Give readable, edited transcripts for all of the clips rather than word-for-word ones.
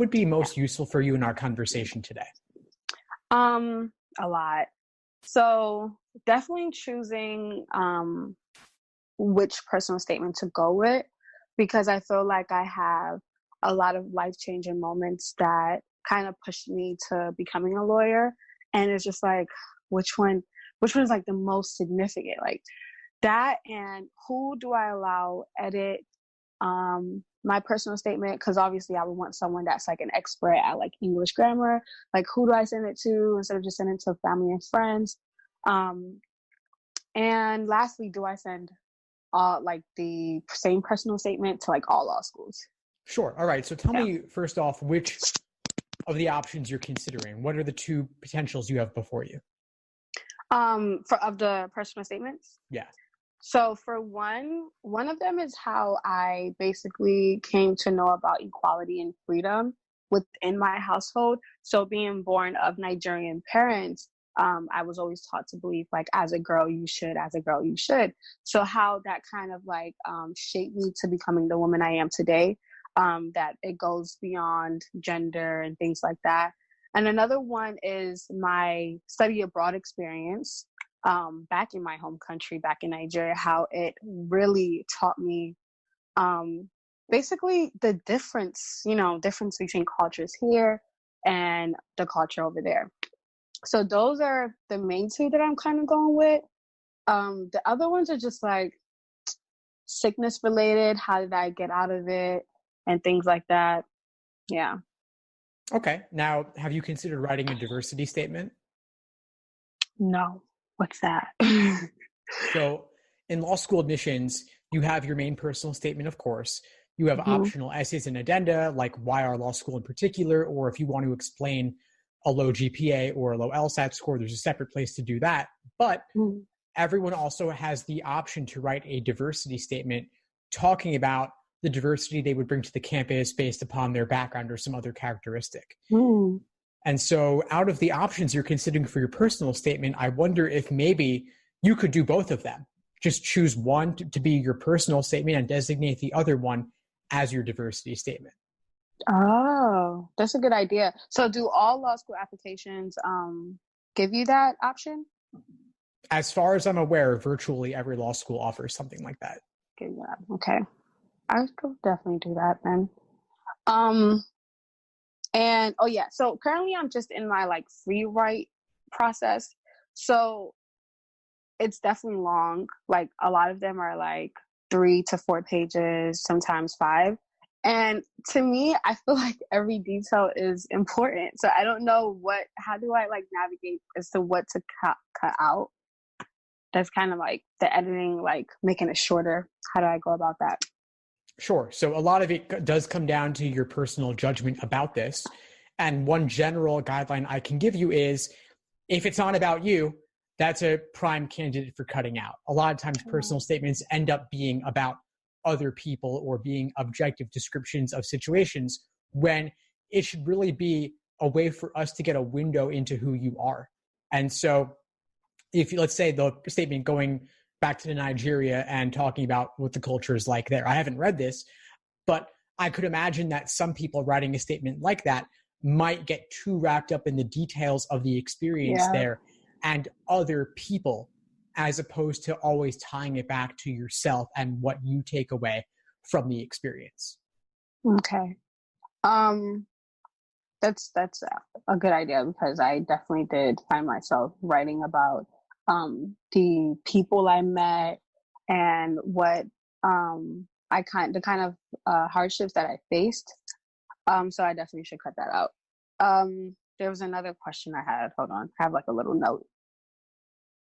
would be most useful for you in our conversation today? A lot. So definitely choosing which personal statement to go with, because I feel like I have a lot of life-changing moments that kind of pushed me to becoming a lawyer. And it's just like, which one is like the most significant? Like that, and who do I allow edit my personal statement? Because obviously I would want someone that's like an expert at like English grammar. Like, who do I send it to instead of just sending it to family and friends? And lastly, do I send like the same personal statement to like all law schools? Sure. All right. So tell me first off, which of the options you're considering? What are the two potentials you have before you? Of the personal statements? Yeah. So for one of them is how I basically came to know about equality and freedom within my household. So being born of Nigerian parents, I was always taught to believe like, as a girl, you should, as a girl, you should. So how that kind of like shaped me to becoming the woman I am today, that it goes beyond gender and things like that. And another one is my study abroad experience back in my home country, back in Nigeria, how it really taught me basically the difference between cultures here and the culture over there. So those are the main two that I'm kind of going with. The other ones are just like sickness related. How did I get out of it? And things like that. Yeah. Okay. Now, have you considered writing a diversity statement? No. What's that? So in law school admissions, you have your main personal statement, of course. You have optional essays and addenda, like why our law school in particular, or if you want to explain a low GPA or a low LSAT score, there's a separate place to do that. But everyone also has the option to write a diversity statement talking about the diversity they would bring to the campus based upon their background or some other characteristic. And so out of the options you're considering for your personal statement, I wonder if maybe you could do both of them. Just choose one to be your personal statement and designate the other one as your diversity statement. Oh, that's a good idea. So do all law school applications give you that option? As far as I'm aware, virtually every law school offers something like that. Okay. I could definitely do that then. And so currently I'm just in my like free write process. So it's definitely long. Like a lot of them are like 3 to 4 pages, sometimes 5. And to me, I feel like every detail is important. So I don't know how do I like navigate as to what to cut out? That's kind of like the editing, like making it shorter. How do I go about that? Sure. So a lot of it does come down to your personal judgment about this. And one general guideline I can give you is if it's not about you, that's a prime candidate for cutting out. A lot of times personal statements end up being about other people or being objective descriptions of situations when it should really be a way for us to get a window into who you are. And so if you, let's say the statement going back to Nigeria and talking about what the culture is like there. I haven't read this, but I could imagine that some people writing a statement like that might get too wrapped up in the details of the experience there and other people, as opposed to always tying it back to yourself and what you take away from the experience. Okay. That's a good idea, because I definitely did find myself writing about the people I met and what the kind of hardships that I faced. So I definitely should cut that out. There was another question I had. Hold on, I have like a little note.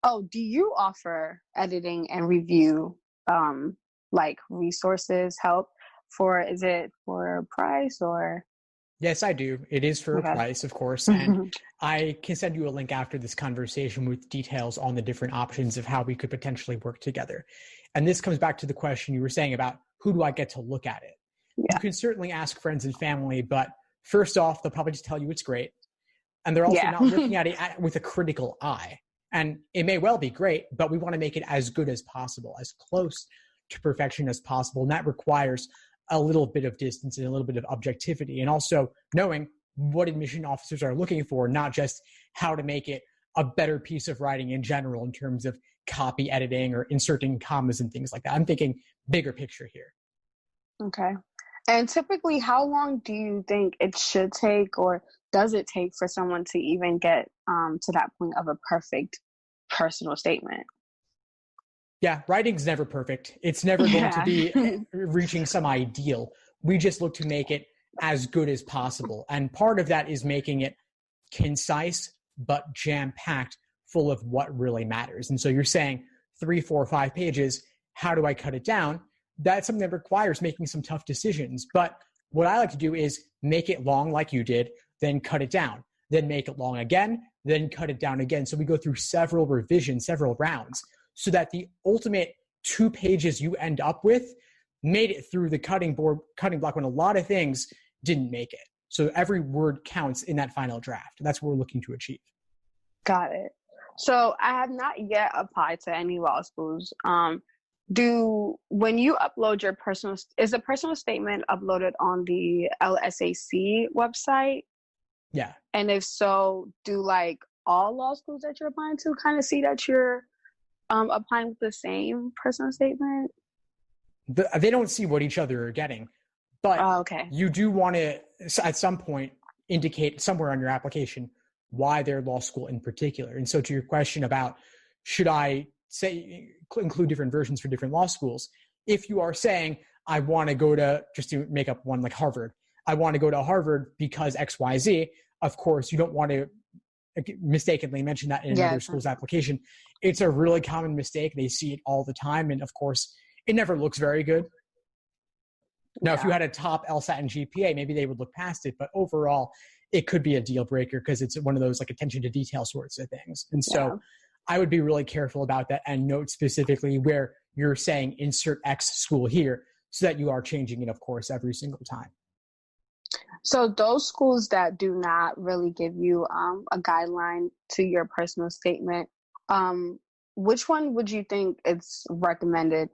Oh, do you offer editing and review like resources, help is it for a price or? Yes, I do. It is for a price, of course. And I can send you a link after this conversation with details on the different options of how we could potentially work together. And this comes back to the question you were saying about who do I get to look at it? Yeah. You can certainly ask friends and family, but first off, they'll probably just tell you it's great. And they're also not looking at it with a critical eye. And it may well be great, but we want to make it as good as possible, as close to perfection as possible. And that requires a little bit of distance and a little bit of objectivity, and also knowing what admission officers are looking for, not just how to make it a better piece of writing in general in terms of copy editing or inserting commas and things like that. I'm thinking bigger picture here. Okay. And typically, how long do you think it should take, or does it take, for someone to even get to that point of a perfect personal statement? Yeah, writing's never perfect. It's never going to be reaching some ideal. We just look to make it as good as possible. And part of that is making it concise, but jam-packed, full of what really matters. And so you're saying 3, 4, 5 pages, how do I cut it down? That's something that requires making some tough decisions. But what I like to do is make it long like you did, then cut it down, then make it long again, then cut it down again. So we go through several revisions, several rounds, so that the ultimate 2 pages you end up with made it through the cutting block when a lot of things didn't make it. So every word counts in that final draft. That's what we're looking to achieve. Got it. So I have not yet applied to any law schools. When you upload your is a personal statement uploaded on the LSAC website? Yeah. And if so, do like all law schools that you're applying to kind of see that you're applying with the same personal statement? They don't see what each other are getting, but okay. You do want to, at some point, indicate somewhere on your application why their law school in particular. And so to your question about should I say include different versions for different law schools, if you are saying I want to go to, just to make up one like Harvard, I want to go to Harvard because XYZ, of course you don't want to mistakenly mention that in another school's application. It's a really common mistake. They see it all the time, and of course it never looks very good. Now, if you had a top LSAT and GPA, maybe they would look past it, but overall it could be a deal breaker because it's one of those like attention to detail sorts of things. And so I would be really careful about that and note specifically where you're saying insert X school here so that you are changing it, of course, every single time. So those schools that do not really give you a guideline to your personal statement, which one would you think it's recommended?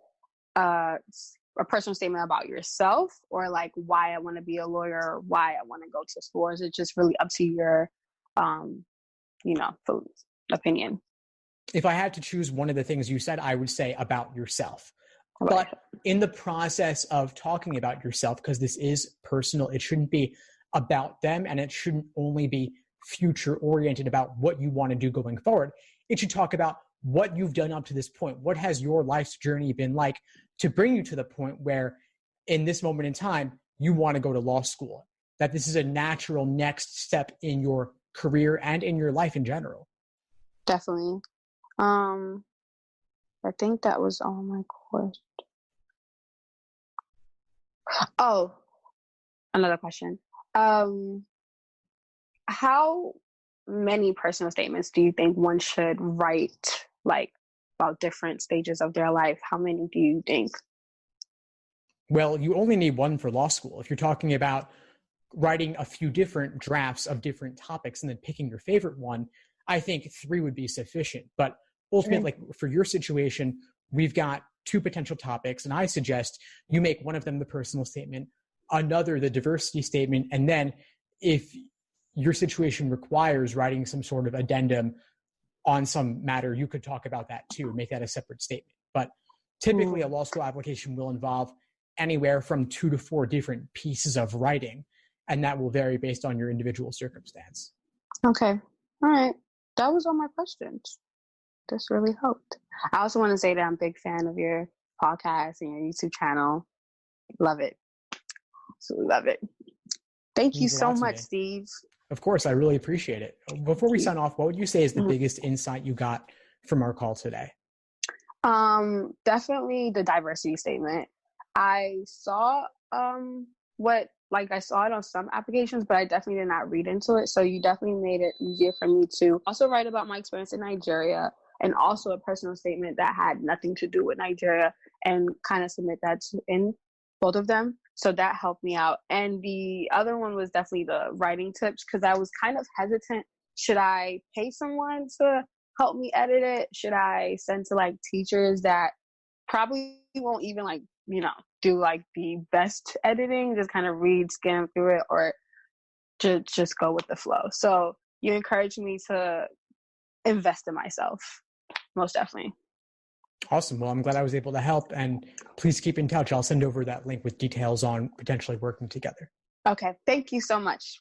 A personal statement about yourself, or like why I want to be a lawyer, or why I want to go to school? Or is it just really up to your, opinion? If I had to choose one of the things you said, I would say about yourself. But in the process of talking about yourself, because this is personal, it shouldn't be about them, and it shouldn't only be future oriented about what you want to do going forward. It should talk about what you've done up to this point. What has your life's journey been like to bring you to the point where in this moment in time, you want to go to law school, that this is a natural next step in your career and in your life in general. Definitely. I think that was all my questions. Oh, another question. How many personal statements do you think one should write, like about different stages of their life? How many do you think? Well, you only need one for law school. If you're talking about writing a few different drafts of different topics and then picking your favorite one, I think 3 would be sufficient. But ultimately, like for your situation, we've got 2 potential topics, and I suggest you make one of them the personal statement, another the diversity statement, and then if your situation requires writing some sort of addendum on some matter, you could talk about that too, make that a separate statement. But typically a law school application will involve anywhere from 2 to 4 different pieces of writing, and that will vary based on your individual circumstance. Okay. All right. That was all my questions. This really helped. I also want to say that I'm a big fan of your podcast and your YouTube channel. Love it. Absolutely love it. Thank you so much, Steve. Of course, I really appreciate it. Before we sign off, what would you say is the biggest insight you got from our call today? Definitely the diversity statement. I saw I saw it on some applications, but I definitely did not read into it. So you definitely made it easier for me to also write about my experience in Nigeria, and also a personal statement that had nothing to do with Nigeria, and kind of submit that in both of them. So that helped me out. And the other one was definitely the writing tips, because I was kind of hesitant. Should I pay someone to help me edit it? Should I send to like teachers that probably won't even like do like the best editing, just kind of read, skim through it, or just go with the flow. So you encourage me to invest in myself, most definitely. Awesome. Well, I'm glad I was able to help, and please keep in touch. I'll send over that link with details on potentially working together. Okay. Thank you so much.